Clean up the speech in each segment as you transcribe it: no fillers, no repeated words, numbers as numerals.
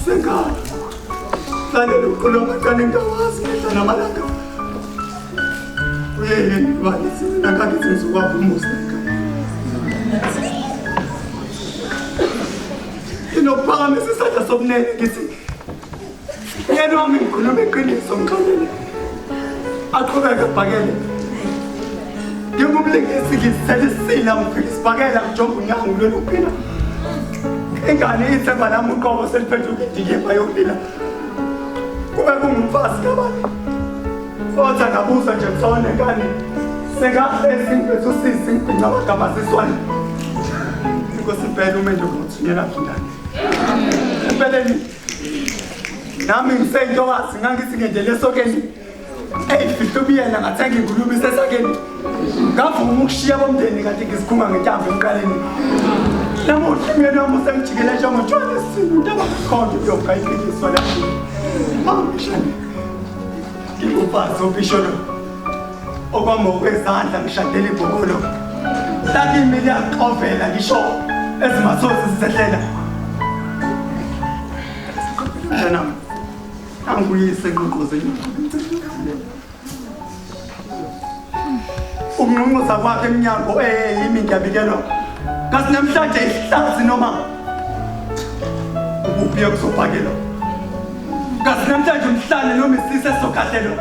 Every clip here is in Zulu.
Senga, tadi lu kalau makan yang kawas kita nama laka. Weh, wali sini nak kita semua pumus. Ino paham sih saja sebenarnya gitu. Ya no amin kuno bekini songkane. Aku agak pakai. Dia mau beli segi saja silam fix pakai lah jom punya anggur lupina. Enggak ni saya malah muka wasel peju kita payung dila. Kau aku mufas kawan. Oh jangan abu saja soalnya kan. Sehingga sing peju sing punya macam sesuatu. Kau sepelu menjadi senyap kita. Sepelu ni. Nami msai doa singangi singejele sokeni. Fitubia na ngatangi ngulubi sesakeni. Ngafu umukshia bomdeni kati ngisikhuma ngetyambo emqaleni. Namo kimye namo sengijikela njengo tshwana sinu ndaba khonto yonke ayiphiliswa lapho. Mangishane. Ngikufazi obisholo. Okwamokwezandla ngishadela ibhokolo. Tati imili yaxovela ngisho ezimasozi zisehlela. Jana. Anguyise ngokuze umnqonqoza kwakhe eminyango yimi ngiyabikelwa kasi namhlanje isihlazi noma ubuphiye kuzobhakelwa kasi namhlanje umhlane noma isise sokahlelwa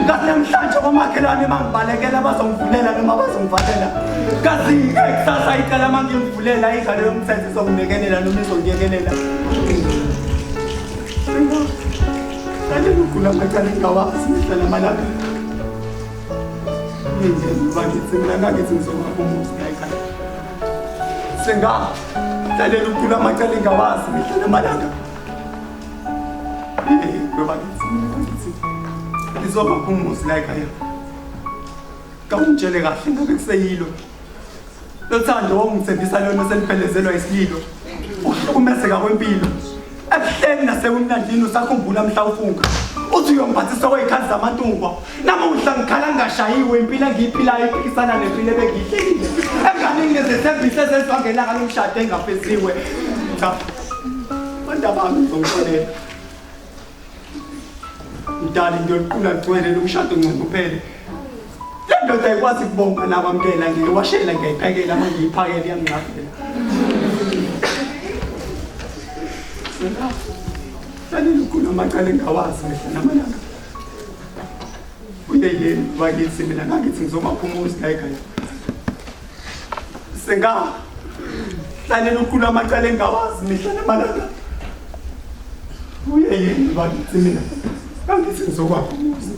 kasi namhlanje omakhelwane bangibalekela bazongivulela noma bazongivalela kasi kusasa icala mangimvulela ingane yomthetho izonginekelela noma izongiyekelela Tadi lu kula macam kawas misalnya mana tu, ini bagi sebenarnya kita semua pemus kayak kan. Sehingga tadi lu kula macam kawas misalnya mana tu, ini bagi sebenarnya kita semua pemus kayak kan. Kau jadi kasih nak sehilo, lalu sando orang sedisalo nasen pelezelo esilo, aku mesti kau empilo. Akuhleli nasekumnandini usakhumbula mhla ufunga uthi uyomphathisa kwey'khathi zamantungwa namuhla ngikhala ngashayiwe impilo engiyiphilayo iphikisana nempilo ebengiyihlelile enganini nezethembiso ezenziwa ngelanga lomshado engafeziwe cha bantu abami ngizongixolela mdali ngiyoliqula ligcwele lomshado ngcuphele le ndoda ayikwazi kubonga nakwamkela ngiyiwashela ngiyayiphekela uma ngiyiphakela iyangiqaphela Tadi lu kuno macam kawas misalnya mana? Udah bagi seminar lagi semua pemus kayak sehingga tadi lu kuno macam kawas misalnya mana? Udah bagi seminar lagi semua pemus.